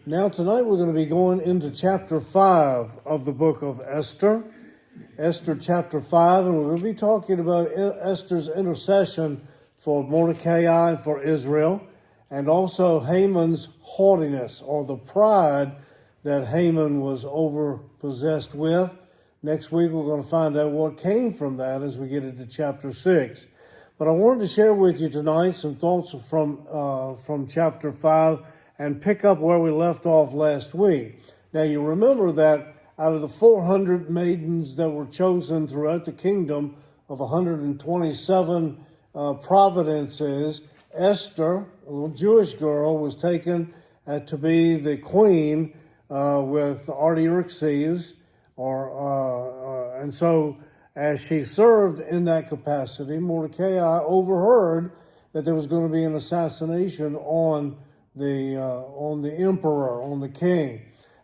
Now tonight we're going to be going into chapter 5 of the book of Esther. Esther chapter 5, and we're going to be talking about Esther's intercession for Mordecai and for Israel, and also Haman's haughtiness, or the pride that Haman was overpossessed with. Next week we're going to find out what came from that as we get into chapter 6. But I wanted to share with you tonight some thoughts from chapter 5 and pick up where we left off last week. Now you remember that out of the 400 maidens that were chosen throughout the kingdom of 127 providences, Esther, a little Jewish girl, was taken to be the queen with Artaxerxes, and so as she served in that capacity, Mordecai overheard that there was going to be an assassination on the emperor, on the king.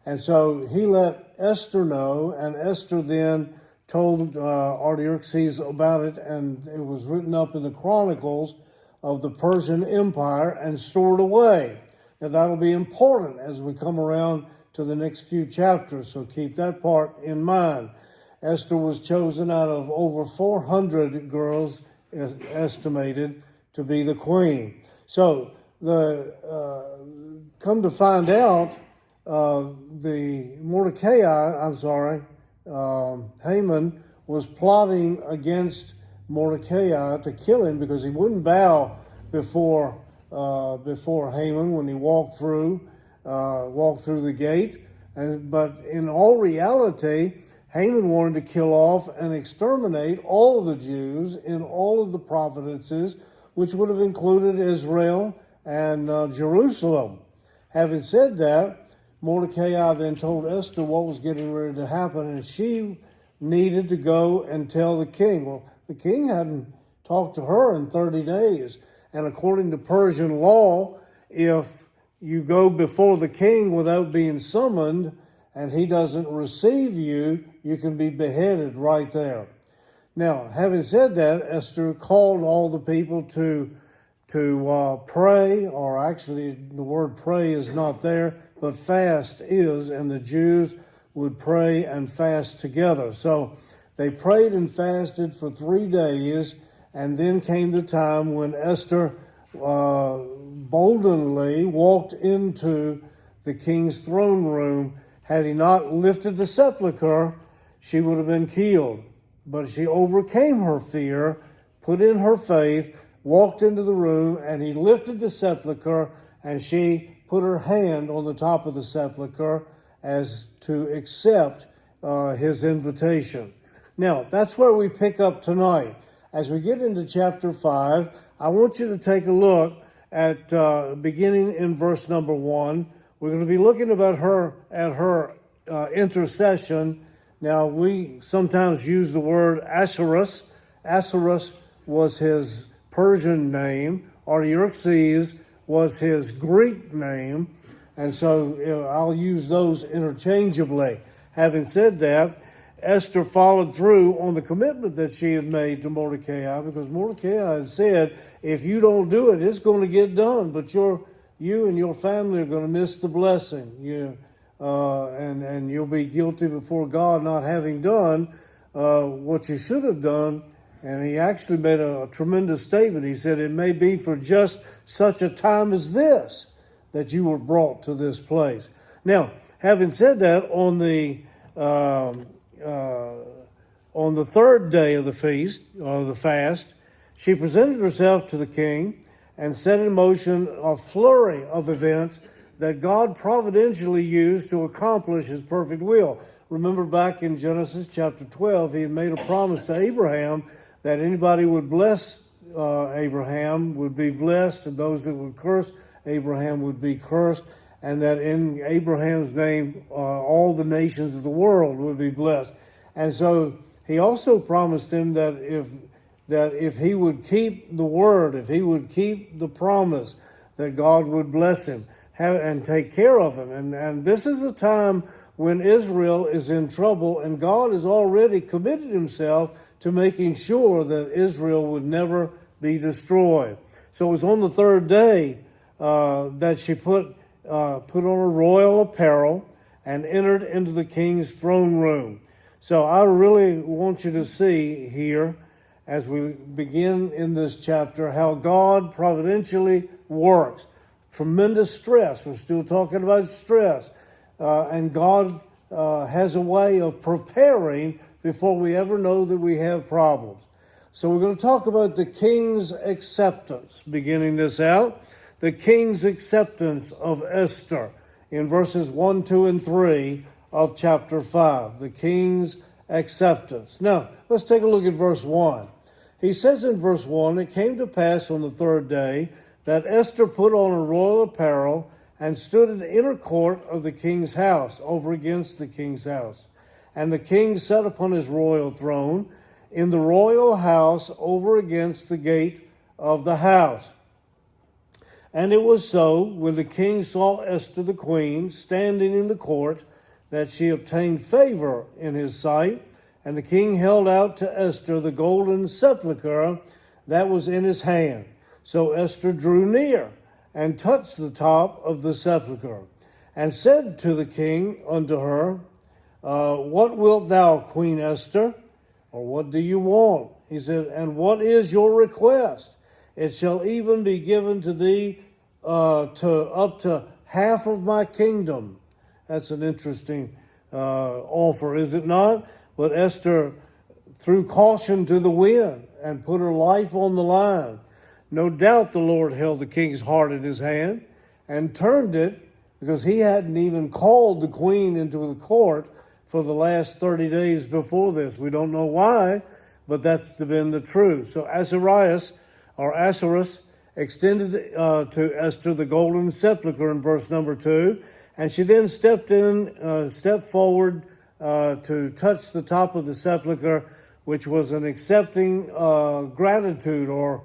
And so he let Esther know, and Esther then told Artaxerxes about it, and it was written up in the Chronicles of the Persian Empire and stored away. Now that'll be important as we come around to the next few chapters, so keep that part in mind. Esther was chosen out of over 400 girls estimated to be the queen. So come to find out, Haman was plotting against Mordecai to kill him because he wouldn't bow before Haman when he walked through the gate. But in all reality, Haman wanted to kill off and exterminate all of the Jews in all of the provinces, which would have included Israel and Jerusalem. Having said that, Mordecai then told Esther what was getting ready to happen, and she needed to go and tell the king. Well, the king hadn't talked to her in 30 days, and according to Persian law, if you go before the king without being summoned and he doesn't receive you, you can be beheaded right there. Now, having said that, Esther called all the people to pray, or actually the word pray is not there, but fast is, and the Jews would pray and fast together. So they prayed and fasted for 3 days, and then came the time when Esther boldly walked into the king's throne room. Had he not lifted the sepulchre, she would have been killed. But she overcame her fear, put in her faith, walked into the room, and he lifted the sepulchre, and she put her hand on the top of the sepulchre as to accept his invitation. Now, that's where we pick up tonight. As we get into chapter 5, I want you to take a look at beginning in verse number 1. We're going to be looking at her intercession. Now, we sometimes use the word Ahasuerus. Ahasuerus was his Persian name. Artaxerxes was his Greek name. And so I'll use those interchangeably. Having said that, Esther followed through on the commitment that she had made to Mordecai, because Mordecai had said, if you don't do it, it's going to get done, but you and your family are going to miss the blessing. And you'll be guilty before God not having done what you should have done. And he actually made a tremendous statement. He said, it may be for just such a time as this that you were brought to this place. Now, having said that, on the third day of the feast, or the fast, she presented herself to the king and set in motion a flurry of events that God providentially used to accomplish his perfect will. Remember back in Genesis chapter 12, he had made a promise to Abraham that anybody would bless Abraham would be blessed, and those that would curse Abraham would be cursed, and that in Abraham's name all the nations of the world would be blessed. And so he also promised him that if he would keep the word, if he would keep the promise, that God would bless him and take care of him. And this is a time when Israel is in trouble, and God has already committed himself to making sure that Israel would never be destroyed. So it was on the third day that she put put on her royal apparel, and entered into the king's throne room. So I really want you to see here, as we begin in this chapter, how God providentially works. Tremendous stress. We're still talking about stress. And God has a way of preparing before we ever know that we have problems. So we're going to talk about the king's acceptance, beginning this out. The king's acceptance of Esther in verses 1, 2, and 3 of chapter 5. The king's acceptance. Now, let's take a look at verse 1. He says in verse 1, "It came to pass on the third day that Esther put on her royal apparel and stood in the inner court of the king's house, over against the king's house. And the king sat upon his royal throne in the royal house over against the gate of the house. And it was so, when the king saw Esther the queen standing in the court, that she obtained favor in his sight. And the king held out to Esther the golden sepulchre that was in his hand. So Esther drew near and touched the top of the sepulchre, and said to the king unto her, What wilt thou, Queen Esther? Or what do you want? He said, And what is your request? It shall even be given to thee up to half of my kingdom. That's an interesting offer, is it not? But Esther threw caution to the wind and put her life on the line. No doubt the Lord held the king's heart in his hand and turned it, because he hadn't even called the queen into the court for the last 30 days before this. We don't know why, but that's been the truth. So Ahasuerus extended to Esther the golden sepulchre in verse number 2, and she then stepped forward to touch the top of the sepulchre, which was an accepting gratitude, or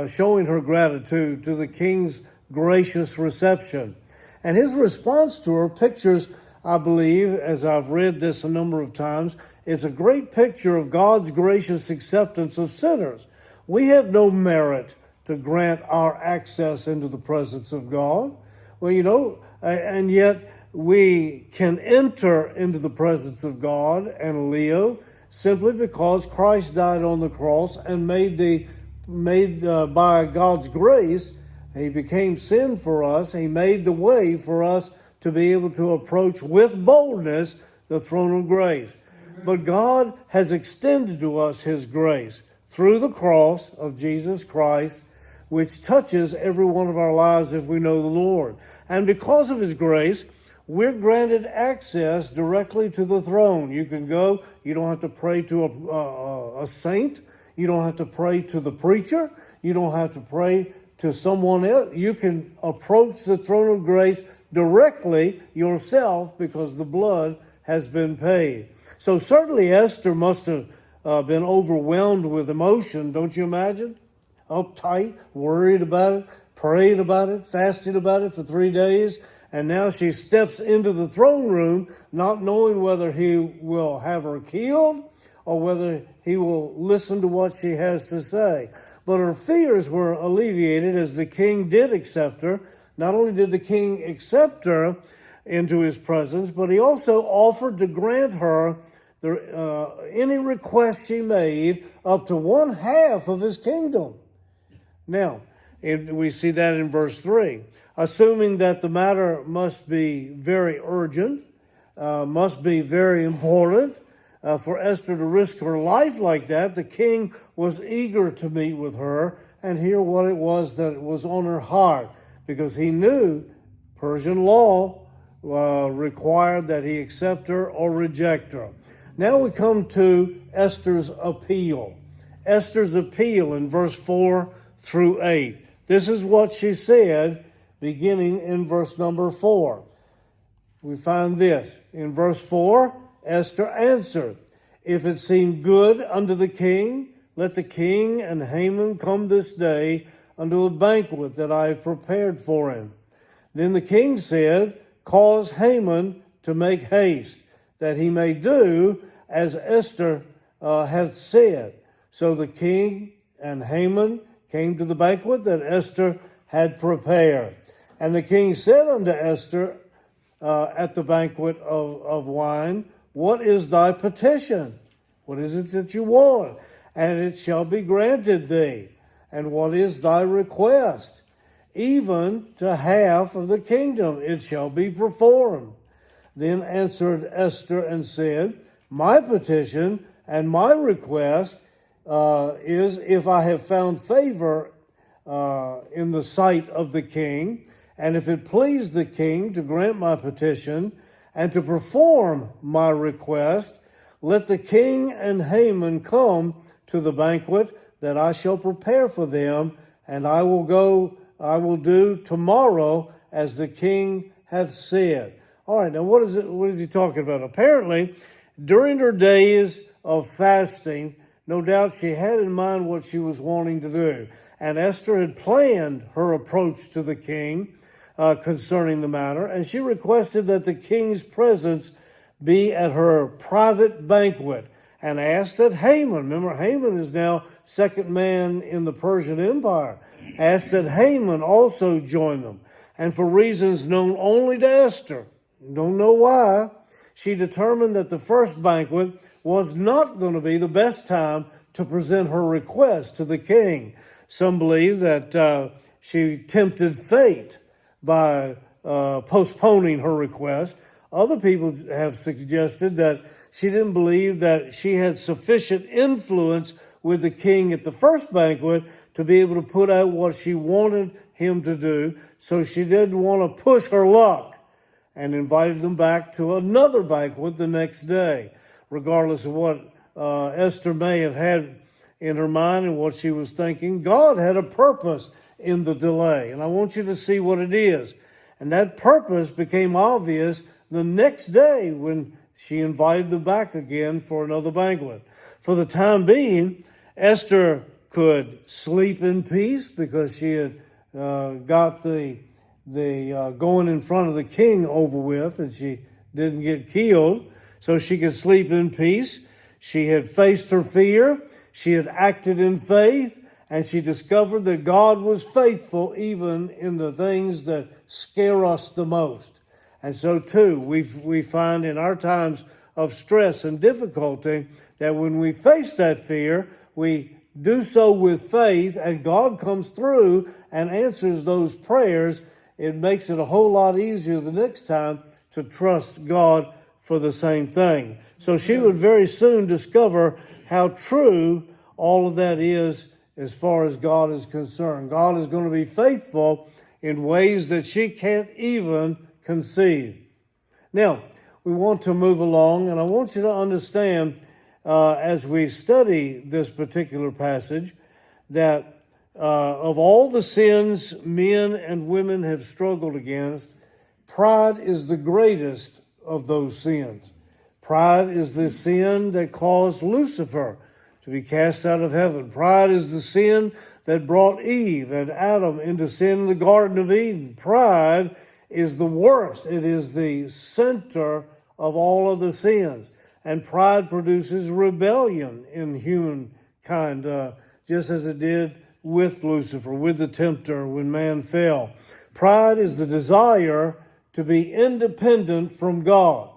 showing her gratitude to the king's gracious reception. And his response to her pictures, I believe, as I've read this a number of times, is a great picture of God's gracious acceptance of sinners. We have no merit to grant our access into the presence of God. Well, and yet we can enter into the presence of God and Leo simply because Christ died on the cross and made by God's grace, he became sin for us. He made the way for us to be able to approach with boldness the throne of grace. But God has extended to us his grace through the cross of Jesus Christ, which touches every one of our lives if we know the Lord. And because of his grace, we're granted access directly to the throne. You can go. You don't have to pray to a saint. You don't have to pray to the preacher. You don't have to pray to someone else. You can approach the throne of grace directly yourself, because the blood has been paid. So certainly Esther must have been overwhelmed with emotion, don't you imagine? Uptight, worried about it, prayed about it, fasted about it for 3 days. And now she steps into the throne room, not knowing whether he will have her killed or whether he will listen to what she has to say. But her fears were alleviated as the king did accept her. Not only did the king accept her into his presence, but he also offered to grant her any request she made, up to 1/2 of his kingdom. Now, we see that in verse 3. Assuming that the matter must be very urgent, must be very important, for Esther to risk her life like that, the king was eager to meet with her and hear what it was that was on her heart, because he knew Persian law required that he accept her or reject her. Now we come to Esther's appeal. Esther's appeal in verse 4 through 8. This is what she said, beginning in verse number 4. We find this. In verse 4, Esther answered, If it seem good unto the king, let the king and Haman come this day unto a banquet that I have prepared for him. Then the king said, Cause Haman to make haste, that he may do as Esther hath said. So the king and Haman came to the banquet that Esther had prepared. And the king said unto Esther at the banquet of wine, what is thy petition? What is it that you want? And it shall be granted thee. And what is thy request? Even to half of the kingdom it shall be performed. Then answered Esther and said, my petition and my request is, if I have found favor in the sight of the king, and if it please the king to grant my petition and to perform my request, let the king and Haman come to the banquet that I shall prepare for them, and I will do tomorrow as the king hath said. All right, now what is he talking about? Apparently, during her days of fasting, no doubt she had in mind what she was wanting to do. And Esther had planned her approach to the king concerning the matter, and she requested that the king's presence be at her private banquet, and asked that Haman, remember Haman is now second man in the Persian Empire, asked that Haman also join them. And for reasons known only to Esther, don't know why, she determined that the first banquet was not going to be the best time to present her request to the king. Some believe that she tempted fate by postponing her request. Other people have suggested that she didn't believe that she had sufficient influence with the king at the first banquet to be able to put out what she wanted him to do, so she didn't want to push her luck, and invited them back to another banquet the next day. Regardless of what Esther may have had in her mind and what she was thinking, God had a purpose in the delay, and I want you to see what it is. And that purpose became obvious the next day when she invited them back again for another banquet. For the time being, Esther could sleep in peace because she had got the going in front of the king over with, and she didn't get killed, so she could sleep in peace. She had faced her fear, she had acted in faith, and she discovered that God was faithful even in the things that scare us the most. And so too, we find in our times of stress and difficulty that when we face that fear, we do so with faith, and God comes through and answers those prayers. It makes it a whole lot easier the next time to trust God for the same thing. So she would very soon discover how true all of that is as far as God is concerned. God is going to be faithful in ways that she can't even conceive. Now, we want to move along, and I want you to understand as we study this particular passage that of all the sins men and women have struggled against, pride is the greatest of those sins. Pride is the sin that caused Lucifer to be cast out of heaven. Pride is the sin that brought Eve and Adam into sin in the Garden of Eden. Pride is the worst. It is the center of all of the sins. And pride produces rebellion in humankind, just as it did with Lucifer, with the tempter, when man fell. Pride is the desire to be independent from God,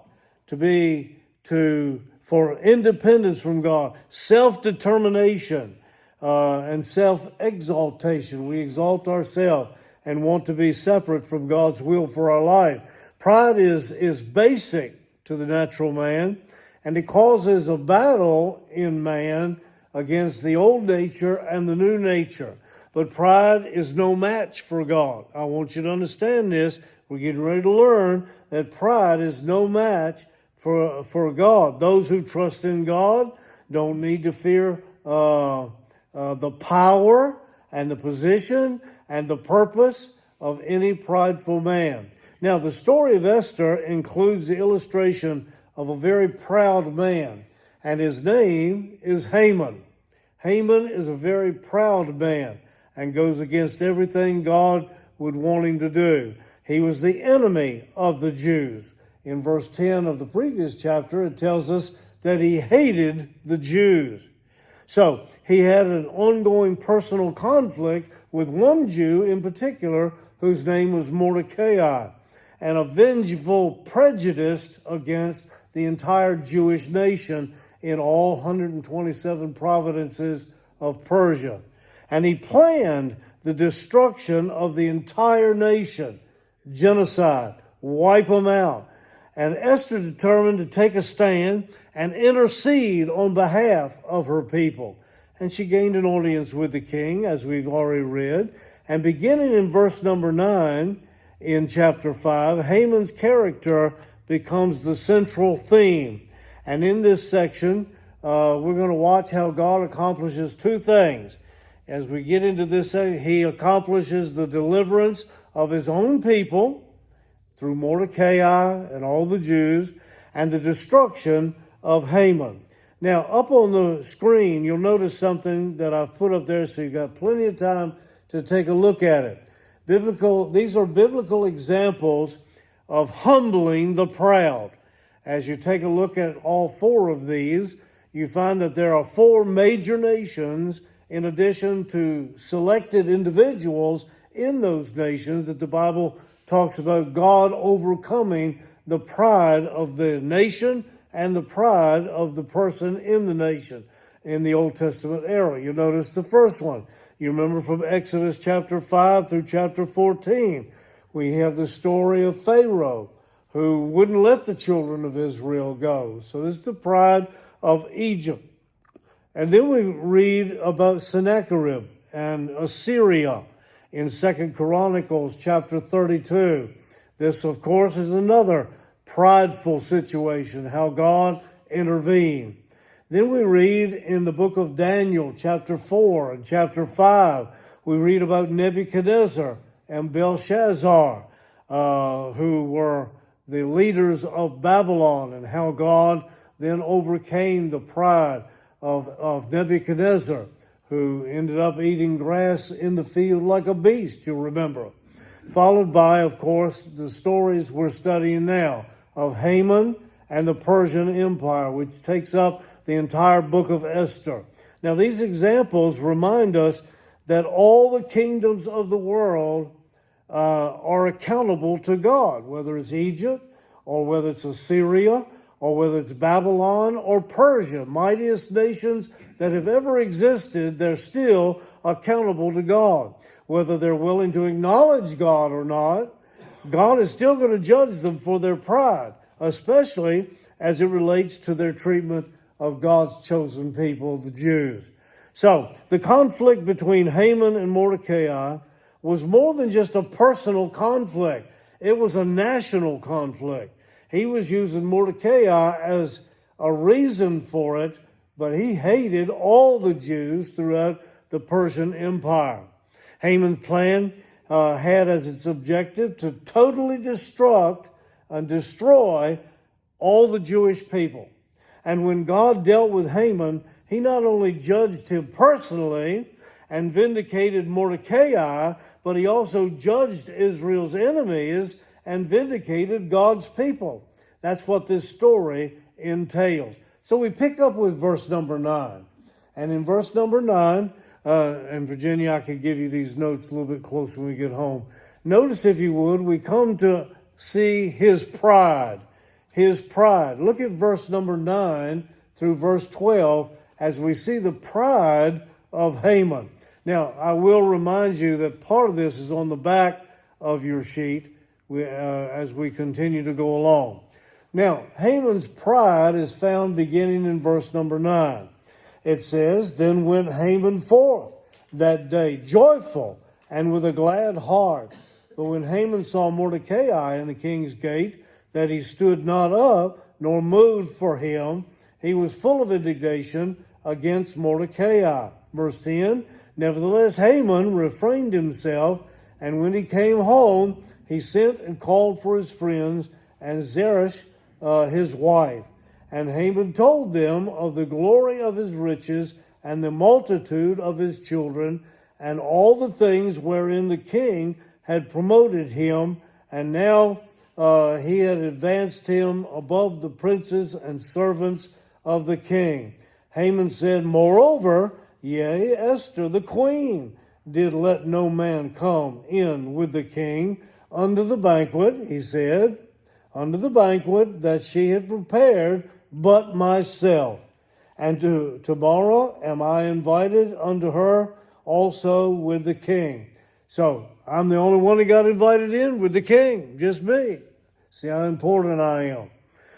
for independence from God, self-determination, and self-exaltation. We exalt ourselves and want to be separate from God's will for our life. Pride is basic to the natural man, and it causes a battle in man against the old nature and the new nature. But pride is no match for God. I want you to understand this. We're getting ready to learn that pride is no match for God. Those who trust in God don't need to fear the power and the position and the purpose of any prideful man. Now, the story of Esther includes the illustration of a very proud man, and his name is Haman. Haman is a very proud man and goes against everything God would want him to do. He was the enemy of the Jews. In verse 10 of the previous chapter, it tells us that he hated the Jews. So he had an ongoing personal conflict with one Jew in particular whose name was Mordecai, and a vengeful prejudice against the entire Jewish nation in all 127 provinces of Persia. And he planned the destruction of the entire nation, genocide, wipe them out. And Esther determined to take a stand and intercede on behalf of her people. And she gained an audience with the king, as we've already read. And beginning in verse number 9 in chapter 5, Haman's character becomes the central theme. And in this section, we're going to watch how God accomplishes two things. As we get into this, he accomplishes the deliverance of his own people through Mordecai and all the Jews, and the destruction of Haman. Now, up on the screen, you'll notice something that I've put up there, so you've got plenty of time to take a look at it. These are biblical examples of humbling the proud. As you take a look at all four of these, you find that there are four major nations, in addition to selected individuals in those nations, that the Bible talks about God overcoming the pride of the nation and the pride of the person in the nation in the Old Testament era. You notice the first one. You remember from Exodus chapter 5 through chapter 14, we have the story of Pharaoh, who wouldn't let the children of Israel go. So this is the pride of Egypt. And then we read about Sennacherib and Assyria in 2 Chronicles chapter 32. This, of course, is another prideful situation, how God intervened. Then we read in the book of Daniel chapter 4 and chapter 5, we read about Nebuchadnezzar and Belshazzar, who were the leaders of Babylon, and how God then overcame the pride of Nebuchadnezzar, who ended up eating grass in the field like a beast, you'll remember. Followed by, of course, the stories we're studying now of Haman and the Persian Empire, which takes up the entire book of Esther. Now, these examples remind us that all the kingdoms of the world are accountable to God, whether it's Egypt or whether it's Assyria or whether it's Babylon or Persia, mightiest nations that have ever existed, they're still accountable to God. Whether they're willing to acknowledge God or not, God is still going to judge them for their pride, especially as it relates to their treatment of God's chosen people, the Jews. So, the conflict between Haman and Mordecai was more than just a personal conflict. It was a national conflict. He was using Mordecai as a reason for it, but he hated all the Jews throughout the Persian Empire. Haman's plan had as its objective to totally destruct and destroy all the Jewish people. And when God dealt with Haman, he not only judged him personally and vindicated Mordecai, but he also judged Israel's enemies and vindicated God's people. That's what this story entails. So we pick up with verse number 9. And in verse number 9, and Virginia, I could give you these notes a little bit closer when we get home. Notice, if you would, we come to see his pride. His pride. Look at verse number 9 through verse 12 as we see the pride of Haman. Now, I will remind you that part of this is on the back of your sheet as we continue to go along. Now, Haman's pride is found beginning in verse number 9. It says, "Then went Haman forth that day, joyful and with a glad heart. But when Haman saw Mordecai in the king's gate, that he stood not up, nor moved for him, he was full of indignation against Mordecai." Verse 10, "Nevertheless Haman refrained himself, and when he came home, he sent and called for his friends and Zeresh, his wife. And Haman told them of the glory of his riches and the multitude of his children and all the things wherein the king had promoted him, and now he had advanced him above the princes and servants of the king. Haman said, Moreover, yea, Esther the queen, did let no man come in with the king unto the banquet, he said, unto the banquet that she had prepared, but myself. And tomorrow am I invited unto her also with the king. So I'm the only one that got invited in with the king, just me. See how important I am.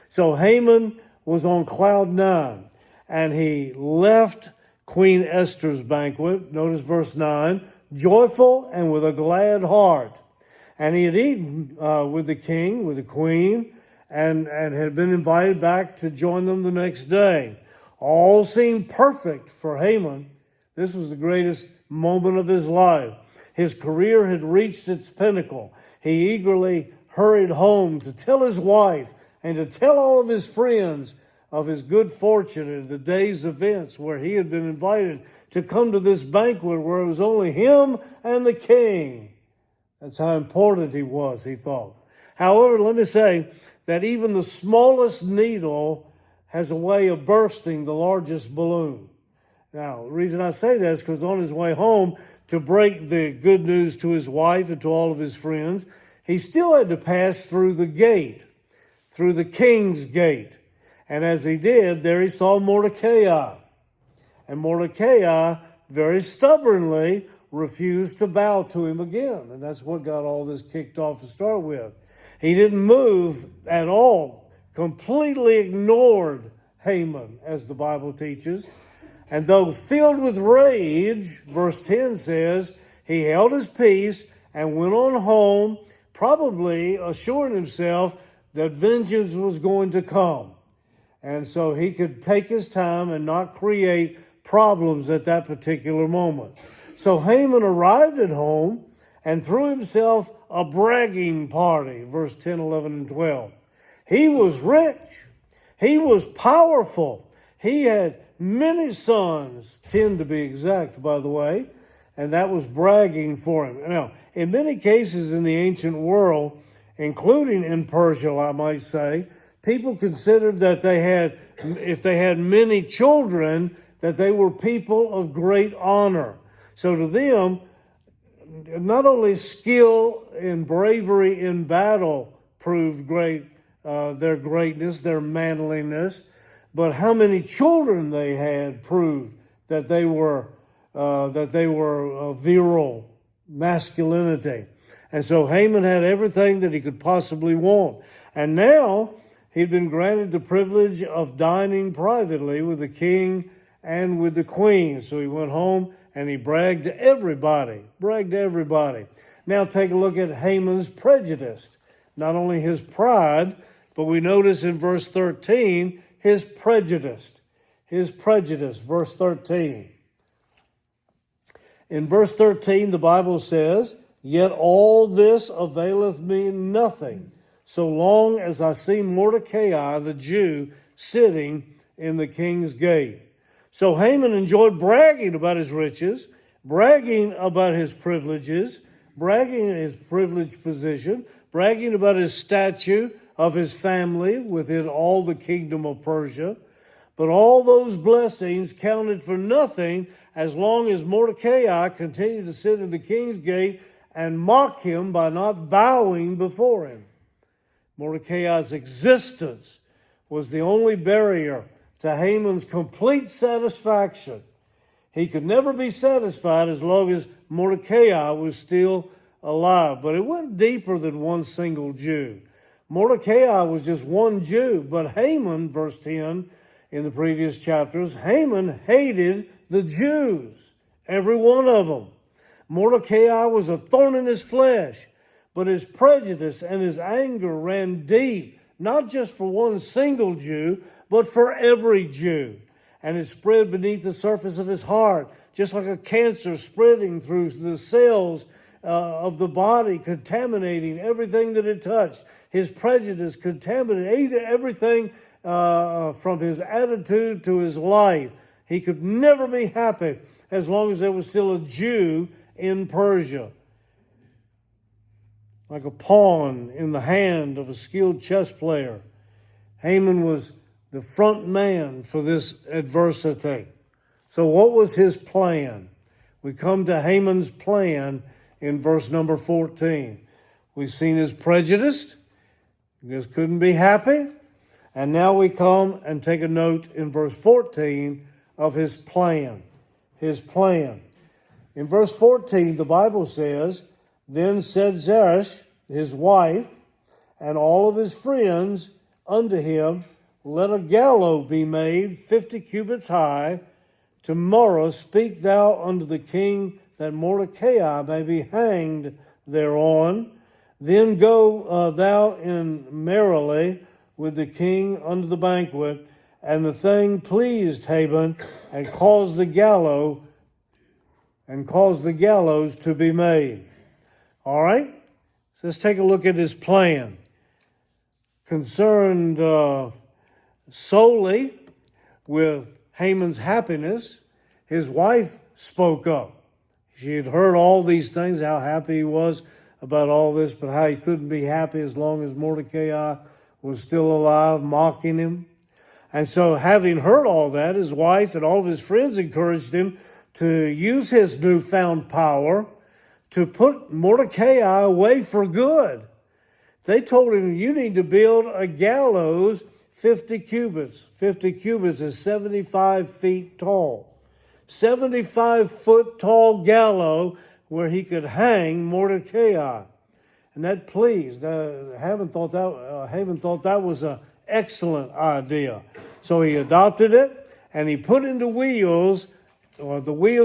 So Haman was on cloud 9, and he left Queen Esther's banquet, notice verse 9, joyful and with a glad heart. And he had eaten with the king, with the queen, and had been invited back to join them the next day. All seemed perfect for Haman. This was the greatest moment of his life. His career had reached its pinnacle. He eagerly hurried home to tell his wife and to tell all of his friends of his good fortune and the day's events where he had been invited to come to this banquet where it was only him and the king. That's how important he was, he thought. However, let me say that even the smallest needle has a way of bursting the largest balloon. Now, the reason I say that is because on his way home to break the good news to his wife and to all of his friends, he still had to pass through the gate, through the king's gate. And as he did, there he saw Mordecai. And Mordecai very stubbornly refused to bow to him again. And that's what got all this kicked off to start with. He didn't move at all, completely ignored Haman, as the Bible teaches. And though filled with rage, verse 10 says, he held his peace and went on home, probably assuring himself that vengeance was going to come. And so he could take his time and not create problems at that particular moment. So Haman arrived at home and threw himself a bragging party, verse 10, 11, and 12. He was rich. He was powerful. He had many sons, 10 to be exact, by the way, and that was bragging for him. Now, in many cases in the ancient world, including in Persia, I might say, people considered that if they had many children, that they were people of great honor. So to them, not only skill and bravery in battle proved their greatness, their manliness, but how many children they had proved that they were virile masculinity. And so Haman had everything that he could possibly want. And now he'd been granted the privilege of dining privately with the king and with the queen. So he went home and he bragged to everybody. Now take a look at Haman's prejudice. Not only his pride, but we notice in verse 13, his prejudice, verse 13. In verse 13, the Bible says, yet all this availeth me nothing, so long as I see Mordecai, the Jew, sitting in the king's gate. So Haman enjoyed bragging about his riches, bragging about his privileges, bragging his privileged position, bragging about his statue of his family within all the kingdom of Persia. But all those blessings counted for nothing as long as Mordecai continued to sit in the king's gate and mock him by not bowing before him. Mordecai's existence was the only barrier to Haman's complete satisfaction. He could never be satisfied as long as Mordecai was still alive. But it went deeper than one single Jew. Mordecai was just one Jew, but Haman, verse 10, in the previous chapters, Haman hated the Jews, every one of them. Mordecai was a thorn in his flesh, but his prejudice and his anger ran deep, not just for one single Jew, but for every Jew. And it spread beneath the surface of his heart, just like a cancer spreading through the cells of the body, contaminating everything that it touched. His prejudice contaminated everything from his attitude to his life. He could never be happy as long as there was still a Jew in Persia. Like a pawn in the hand of a skilled chess player, Haman was the front man for this adversity. So what was his plan? we come to Haman's plan in verse number 14. We've seen his prejudice. He just couldn't be happy. And now we come and take a note in verse 14 of his plan. His plan. In verse 14, the Bible says, Then said Zeresh, his wife, and all of his friends unto him, Let a gallows be made 50 cubits high. Tomorrow speak thou unto the king that Mordecai may be hanged thereon. Then go thou in merrily with the king unto the banquet. And the thing pleased Haman, and caused the gallows to be made. All right? So let's take a look at his plan. Concerned solely with Haman's happiness, his wife spoke up. She had heard all these things, how happy he was about all this, but how he couldn't be happy as long as Mordecai was still alive, mocking him. And so having heard all that, his wife and all of his friends encouraged him to use his newfound power to put Mordecai away for good. They told him, you need to build a gallows 50 cubits. 50 cubits is 75 feet tall. 75-foot tall gallows where he could hang Mordecai. And that pleased. Haman thought that was an excellent idea. So he adopted it, and he put the wheels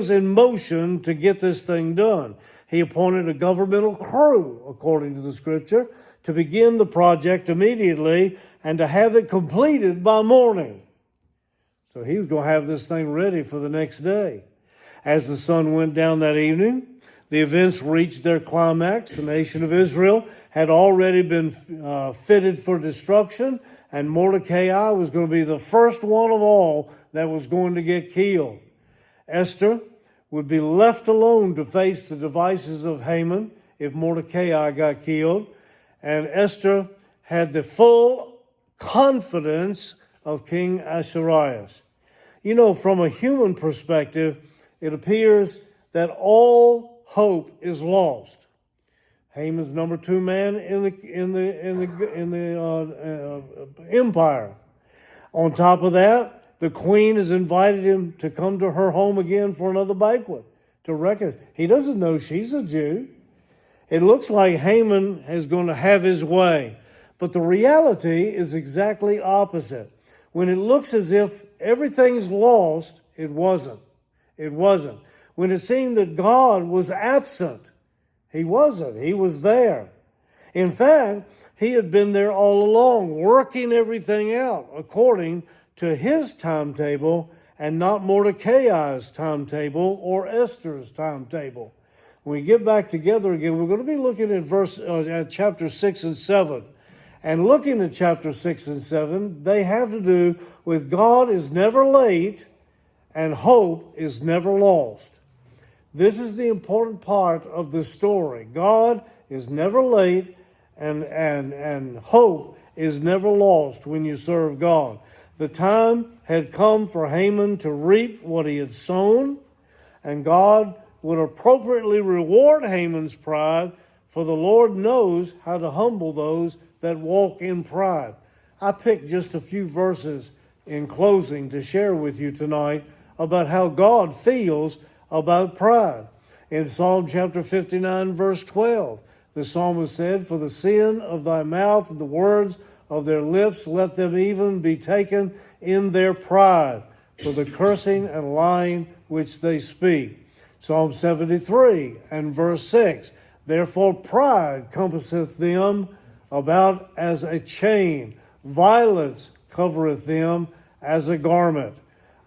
in motion to get this thing done. He appointed a governmental crew, according to the scripture, to begin the project immediately and to have it completed by morning. So he was going to have this thing ready for the next day. As the sun went down that evening, the events reached their climax. The nation of Israel had already been fitted for destruction, and Mordecai was going to be the first one of all that was going to get killed. Esther would be left alone to face the devices of Haman if Mordecai got killed, and Esther had the full confidence of King Ahasuerus. You know, from a human perspective, it appears that all hope is lost. Haman's number 2 man in the empire. On top of that, the queen has invited him to come to her home again for another banquet to reckon. He doesn't know she's a Jew. It looks like Haman is going to have his way. But the reality is exactly opposite. When it looks as if everything's lost, it wasn't. It wasn't. When it seemed that God was absent, he wasn't. He was there. In fact, he had been there all along, working everything out according to his timetable and not Mordecai's timetable or Esther's timetable. When we get back together again, we're going to be looking at chapter 6 and 7. And looking at chapter 6 and 7, they have to do with God is never late and hope is never lost. This is the important part of the story. God is never late and hope is never lost when you serve God. The time had come for Haman to reap what he had sown, and God would appropriately reward Haman's pride, for the Lord knows how to humble those that walk in pride. I picked just a few verses in closing to share with you tonight about how God feels about pride. In Psalm chapter 59, verse 12, the psalmist said, For the sin of thy mouth and the words of their lips, let them even be taken in their pride, for the cursing and lying which they speak. Psalm 73 and verse 6, Therefore pride compasseth them about as a chain, violence covereth them as a garment.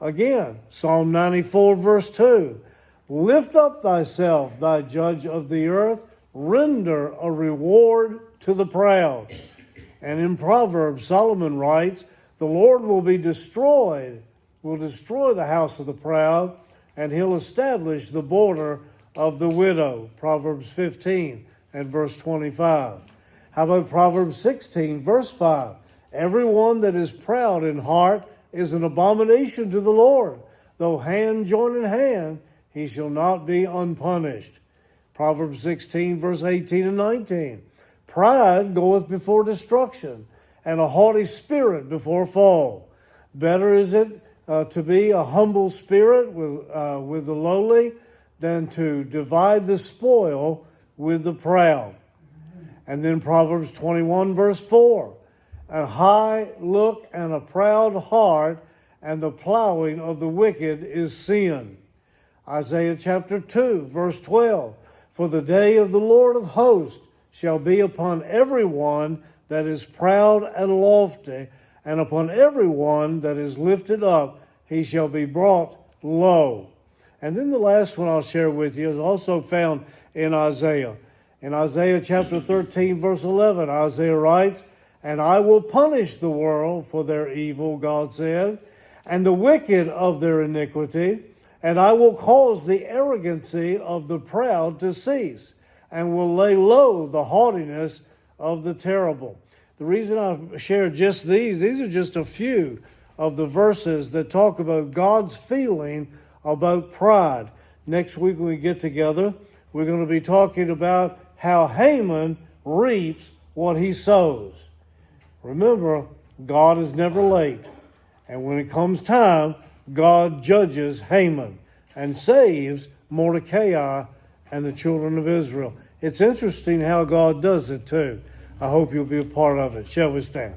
Again, Psalm 94 verse 2, Lift up thyself, thy judge of the earth, render a reward to the proud. And in Proverbs, Solomon writes, The Lord will destroy the house of the proud, and he'll establish the border of the widow. Proverbs 15 and verse 25. How about Proverbs 16, verse 5? Everyone that is proud in heart is an abomination to the Lord. Though hand join in hand, he shall not be unpunished. Proverbs 16, verse 18 and 19. Pride goeth before destruction, and a haughty spirit before fall. Better is it to be a humble spirit with the lowly than to divide the spoil with the proud. And then Proverbs 21, verse 4. A high look and a proud heart, and the plowing of the wicked is sin. Isaiah chapter 2, verse 12. For the day of the Lord of hosts shall be upon every one that is proud and lofty, and upon every one that is lifted up he shall be brought low. And then the last one I'll share with you is also found in Isaiah. In Isaiah chapter 13, verse 11, Isaiah writes, And I will punish the world for their evil, God said, and the wicked of their iniquity, and I will cause the arrogancy of the proud to cease, and will lay low the haughtiness of the terrible. The reason I share just these are just a few of the verses that talk about God's feeling about pride. Next week when we get together, we're going to be talking about how Haman reaps what he sows. Remember, God is never late. And when it comes time, God judges Haman and saves Mordecai and the children of Israel. It's interesting how God does it too. I hope you'll be a part of it. Shall we stand?